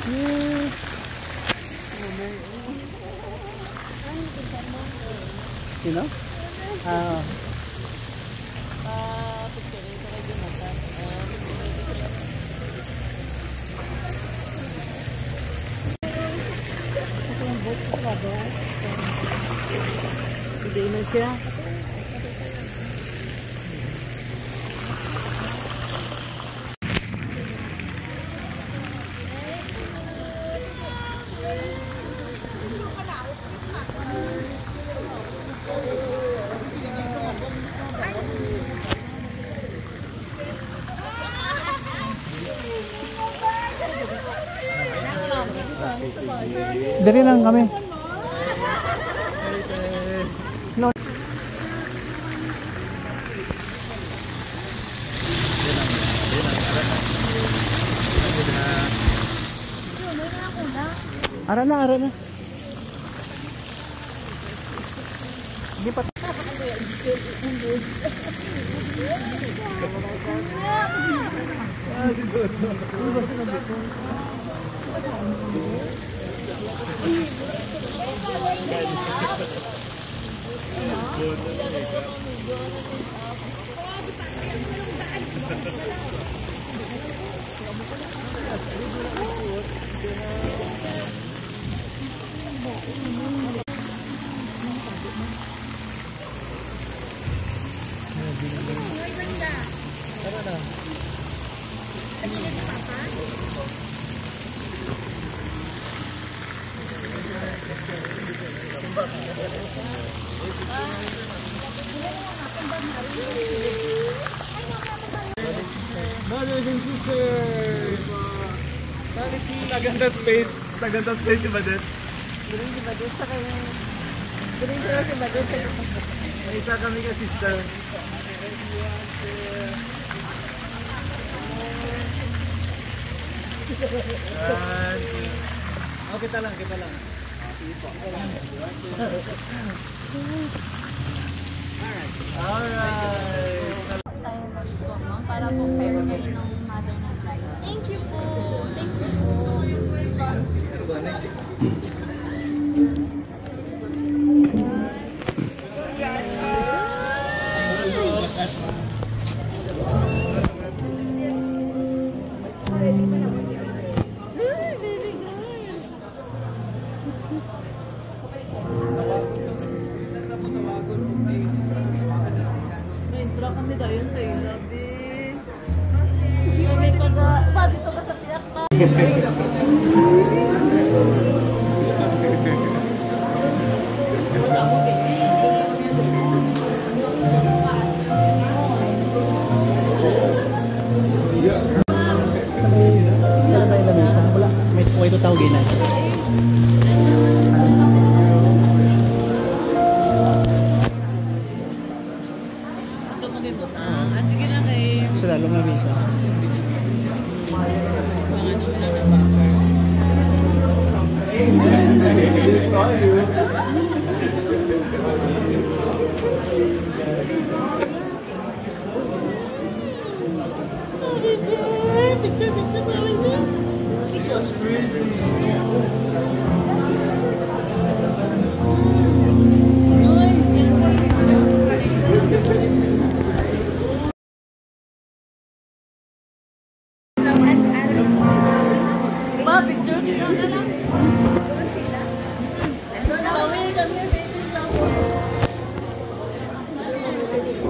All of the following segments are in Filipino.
Hmm. Sino? Ah. Hindi na siya. Dari lang kami. No. Ara na. Di pa. Brothers and sisters! Naganda space si Badet. Galing si Badet sa kanya. Galing si Badet sa kanya. May isa kami ka sister. Oh, kita lang. Alright. Tayo mag-swap ma'am para po pair kayo ng mother ng bride. Thank you po. Kami tayo sa ilabi. Kami pa dito ka sa piyak pa. Wala, may ito tawagin na. Sige lang kay... Sila, lumamig ka. Picture kita na lang. Doon sila. Bawi, come here, baby. Bawi, come here.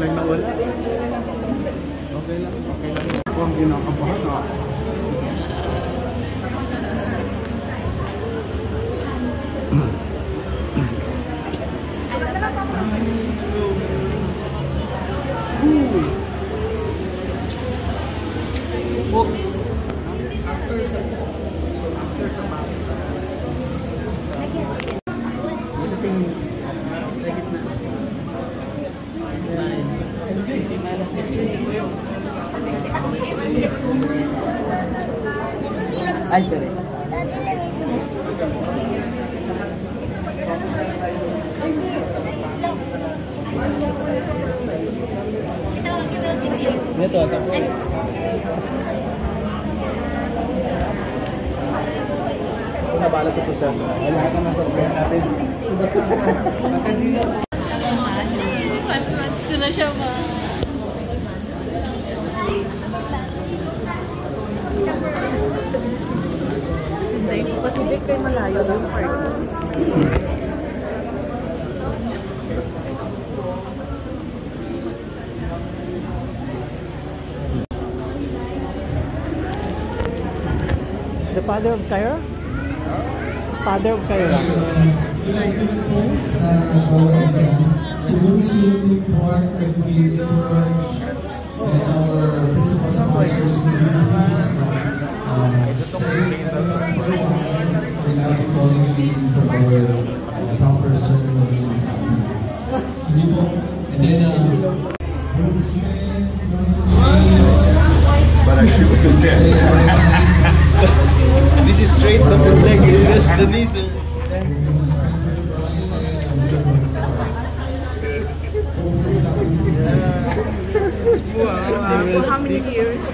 lang nawala. Okay lang. Ako ang kinakabahan ah. Ay, sorry. Ito, tapos. Ako nabala sa pusa. Lahat naman sa pagkain natin. 5 months ko na siya ma. Hindi ko kasi di kayo malayo yung park. The father of Kyra? Father of Kyra. Producing part of the church and our principal sponsors communities without calling in for our proper ceremonies. Sige po. And then But I shoot to death. This is straight, but the leg is the knees. For how many years?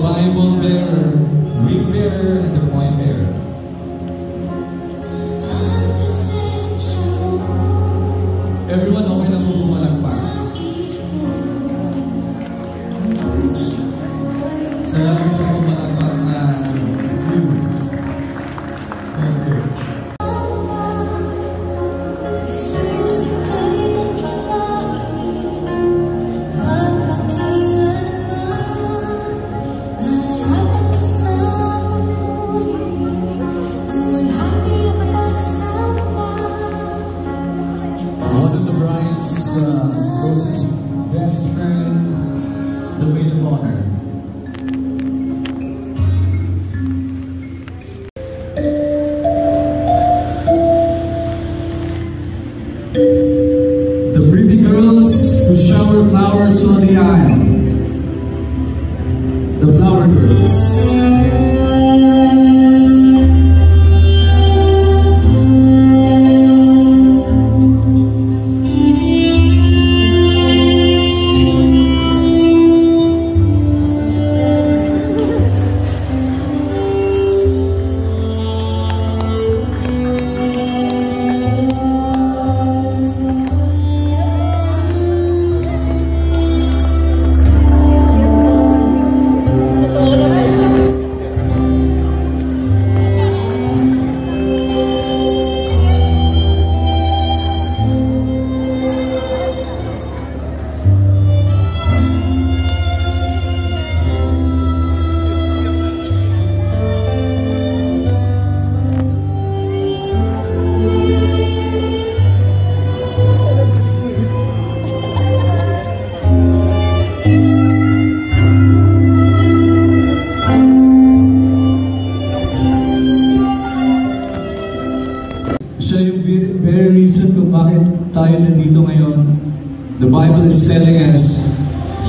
Bible bearer, ring bearer, and the coin bearer. Everyone, okay na po pumalagpak. Salamat sa pumalagpak na you. Okay. One of the bride's closest best friend, the maid of honor. The pretty girls who shower flowers on the aisle. The flower girls. Siya yung very reason kung bakit tayo nandito ngayon. The Bible is telling us,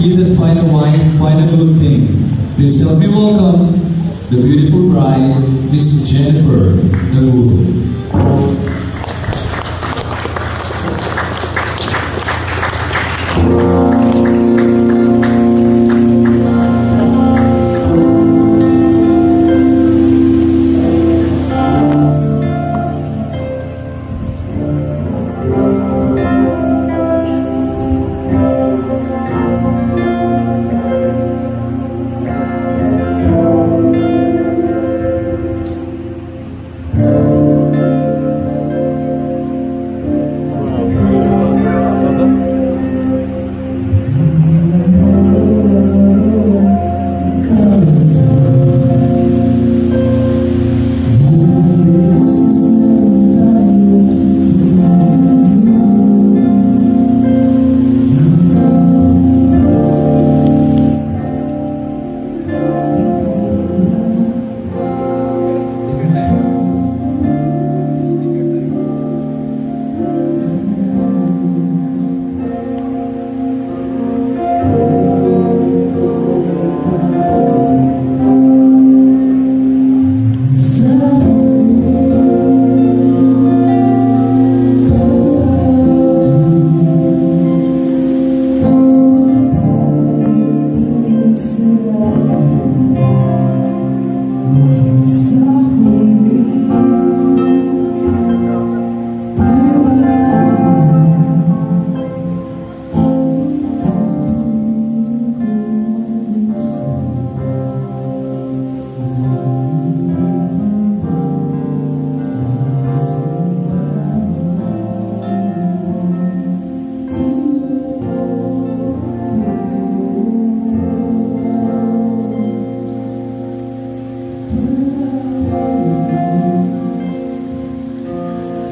he that find a wife, find a good thing. Please help me welcome the beautiful bride, Miss Jennifer Nagulo.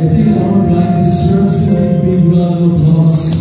I think our bride deserves a big round of applause.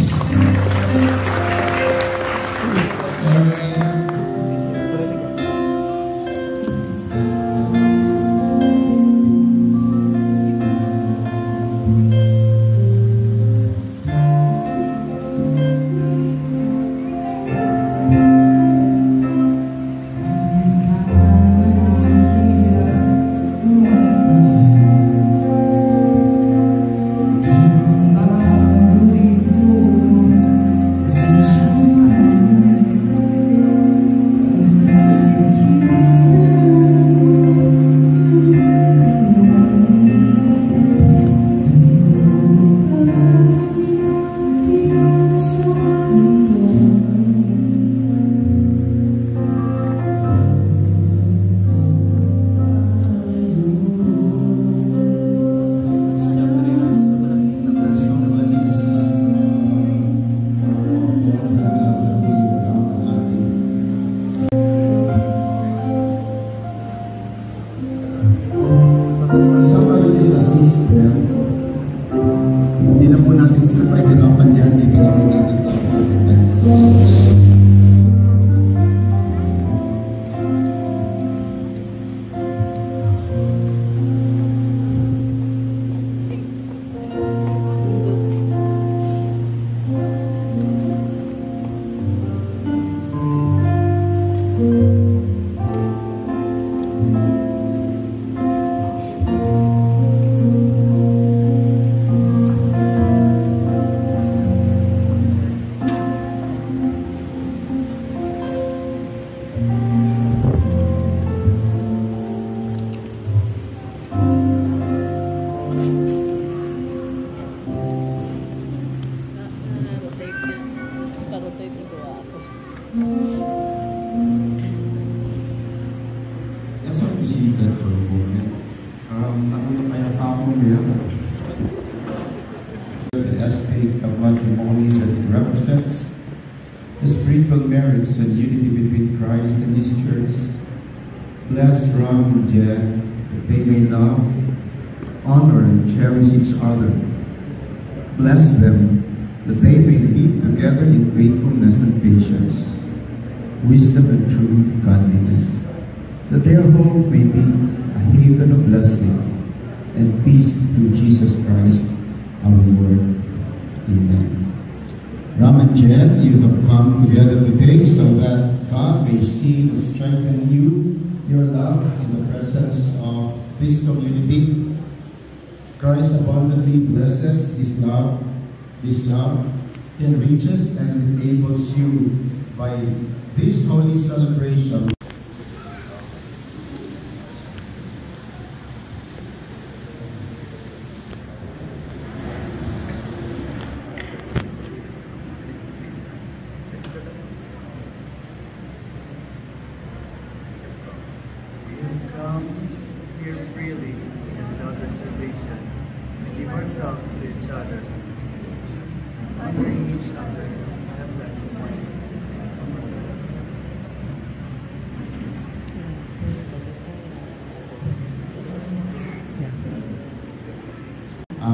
marriage and unity between Christ and His church. Bless Ram and Jen, that they may love, honor, and cherish each other. Bless them, that they may live together in faithfulness and patience, wisdom and true godliness, that their home may be a haven of blessing and peace through Jesus Christ, our Lord. Amen. Ram and Jen, you have come together today so that God may see and strengthen you, your love in the presence of this community. Christ abundantly blesses His love. This love enriches and enables you by this holy celebration. Here freely and without reservation, and give ourselves to each other, honoring each other as that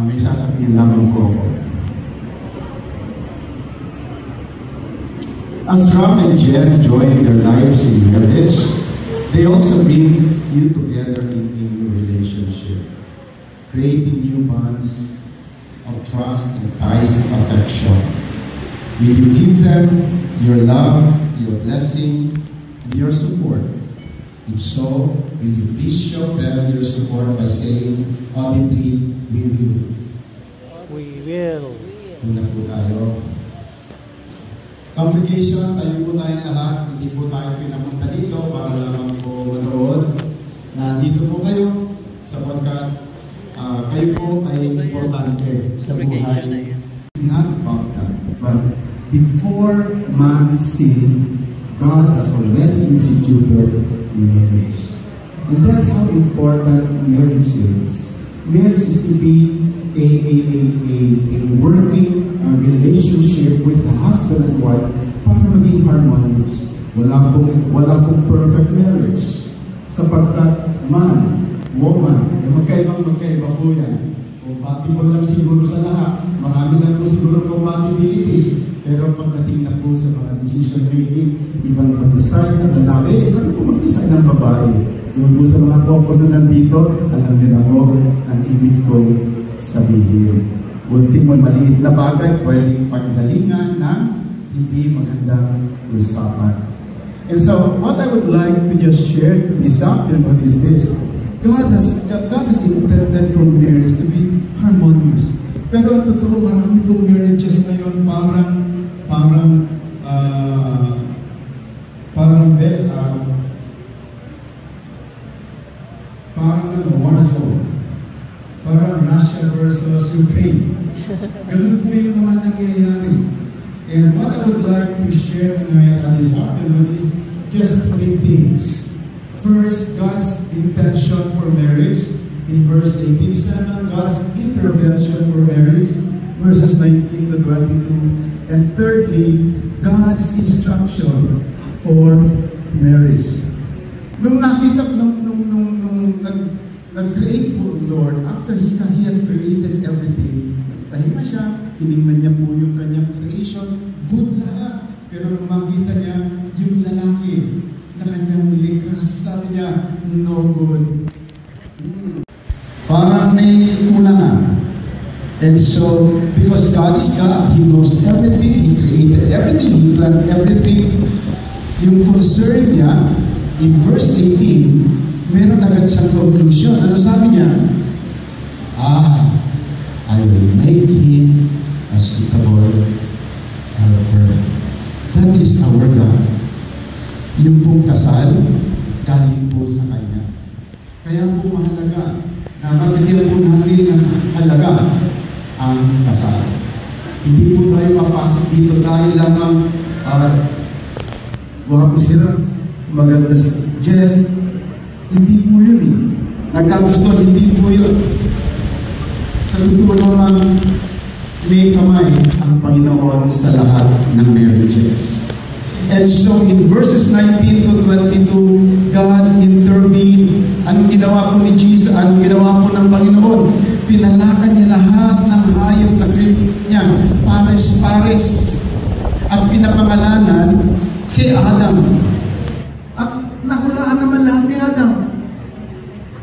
May sasabihin lamang ko. As Ram and Jen join their lives in marriage, they also bring you together in a new relationship, creating new bonds of trust and ties of affection. Will you give them your love, your blessing, and your support? If so, will you please show them your support by saying audibly, "We will." We will. Una po tayo. Congregation, tayo po tayong lahat. Hindi po tayo pinapunta dito para lamang po manood. Nandito po kayo sapagkat kayo po ay importante sa buhay. It's not about that. But before man sinned, God has already instituted marriage. And that's how important marriage is. Marriage is to be a working relationship with the husband and wife para maging harmonious. Wala pong perfect marriage. Sapagkat man, woman, magkaiba po yan. Compatible lang siguro sa lahat. Marami lang po siguro compatibilities. Pero pagdating na po sa mga decision making, ibang mag-decide ng lalaki, ibang po mag-decide ng babae. Doon po sa mga couples na nandito, alam niyo na po ang ibig ko sabihin. Ultimo maliit na bagay, pwedeng paggalingan ng hindi magandang usapan. And so, what I would like to just share to this afternoon is this. God has intended for marriage to be harmonious. Pero ang totoo, marami po marriages ngayon war zone. Parang Russia versus Ukraine. Ganun po yung naman nangyayari. And what I would like to share tonight at this afternoon is just 3 things. First, God's intention for marriage in verse 18. Second, God's intervention for marriage, verses 19 to 22. And thirdly, God's instruction for marriage. Nung nakita, nag-create po ang Lord, after He has created everything, pahinga siya, tinignan niya po yung kanyang creation, good lahat. Pero nung makita niya yung lalaki na kanyang likas, sabi niya, no good. Parang may kulangan. And so, because God is God, He knows everything, He created everything, He planned everything. Yung concern niya, in verse 18, meron agad siyang conclusion. Ano sabi niya? I will make him a suitable helper. That is our God. Yung pong kasal, galing po sa Kanya. Kaya po mahalaga na mabigyan po natin ng halaga ang kasal. Hindi po tayo papasok dito dahil lamang wala po sila maganda si Jen. Hindi po yun eh. Nagkagusto, hindi po yun. Sa totoo naman, may kamay ang Panginoon sa lahat ng marriages. And so in verses 19 to 22, God intervened. Anong ginawa po ni Jesus? Anong ginawa po ng Panginoon? Pinalakan niya lahat ng hayop na niya, pares-pares, at pinapangalanan kay Adam. At nahulaan naman lahat ni Adam.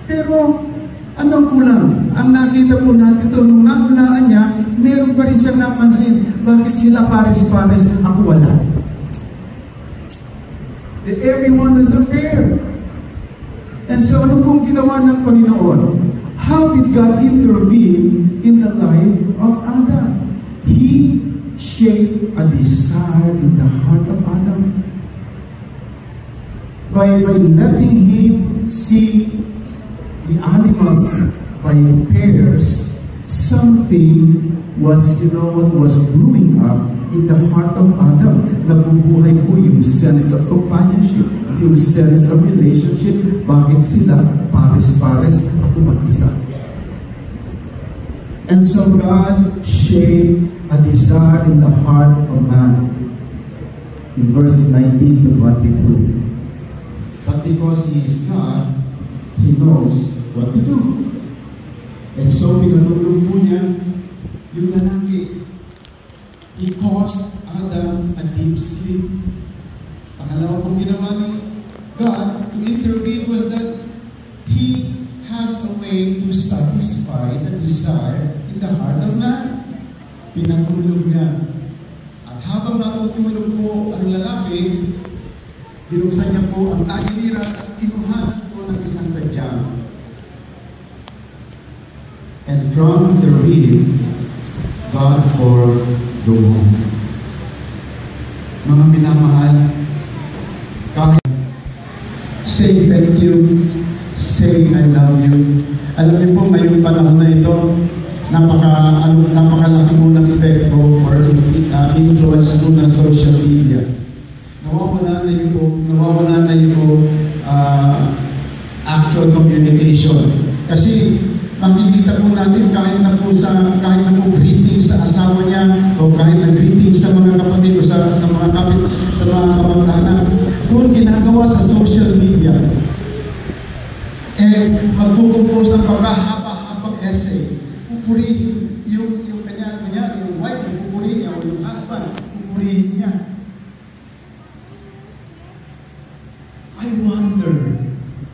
Pero anong kulang? Ang nakita po natin ito, nung nahulaan niya, meron pa rin siyang napansin. Bakit sila pares-pares? Ako wala. Everyone is unfair. And so ano pong ginawa ng Panginoon? How did God intervene in the life of Adam? He shaped a desire in the heart of Adam by letting him see the animals by pairs. Something was, was brewing up in the heart of Adam. Nabubuhay po yung sense of companionship, yung sense of relationship. Bakit sila pares-pares, ako mag-isa? And so God shaped a desire in the heart of man in verses 19 to 22. But because He is God, He knows what to do. And so pinatulog po niya yung lalaki. He caused Adam a deep sleep. Pangalawa pong ginawa ni God to intervene was that He has a way to satisfy the desire in the heart of man. Pinatulog niya. At habang natutulog po ang lalaki, binuksan niya po ang tagiliran at kinuhanan po ng isang tadyang. And from the rib, God formed the womb. Mga minamahal, kahit say thank you, say I love you. Alam niyo po, ngayong panahon na ito, napakalaki po ng epekto or influence po ng social media. Nawawala na yung actual communication. Kasi makikita po natin kahit na po greeting sa asawa niya o kahit na greeting sa mga kapatid o sa mga kamag-anak, doon ginagawa sa social media. Magkukumpos ng pagkahaba-habang essay. Pupurihin yung kanya, yung wife, pupurihin niya o yung husband, pupurihin niya. I wonder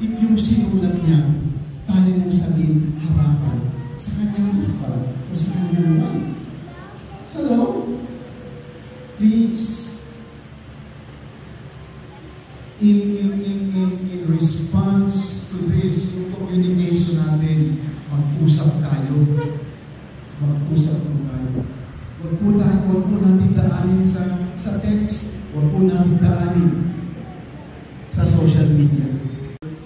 if yung sinulat niya kaya niyang sabihin harapan sa kanyang husband o sa kanyang wife. Hello? Please. In response to this, yung communication natin, mag-usap tayo. Mag-usap po tayo. Huwag po natin daanin sa text. Huwag po natin daanin sa social media.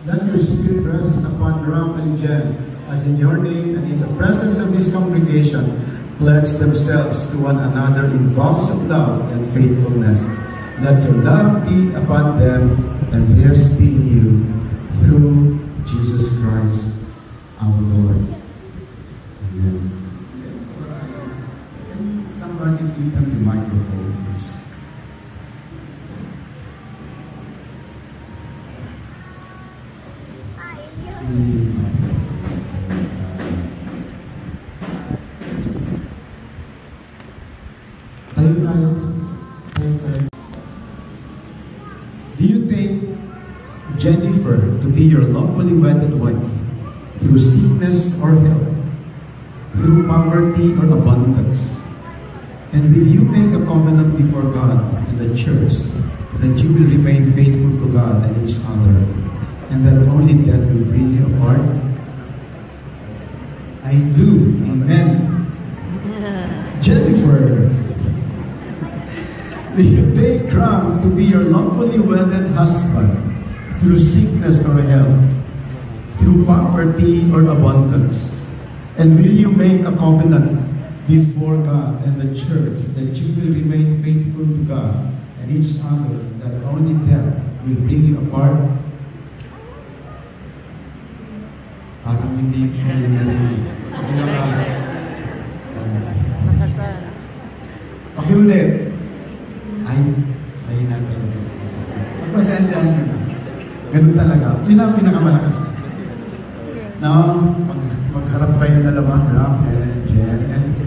Let your spirit rest upon Ram and Jen, as in your name and in the presence of this congregation, pledge themselves to one another in vows of love and faithfulness. Let your love be upon them and theirs be in you, through Jesus Christ our Lord. Amen. Can somebody give them the microphone, please? Tayo. Do you take Jennifer to be your lawfully wedded wife through sickness or health, through poverty or abundance? And will you make a covenant before God and the church that you will remain faithful to God and each other, and that only death will bring you apart? I do. Amen. Jennifer, do you take Ram to be your lawfully wedded husband through sickness or health, through poverty or abundance? And will you make a covenant before God and the church that you will remain faithful to God and each other, that only death will bring you apart? Parang hindi ko narinig. Makasal. Pakiulit. Ay natin. Ganun talaga. Yun ang pinakamalakas. Now, magharap kayong dalawa, Ram and Jen. And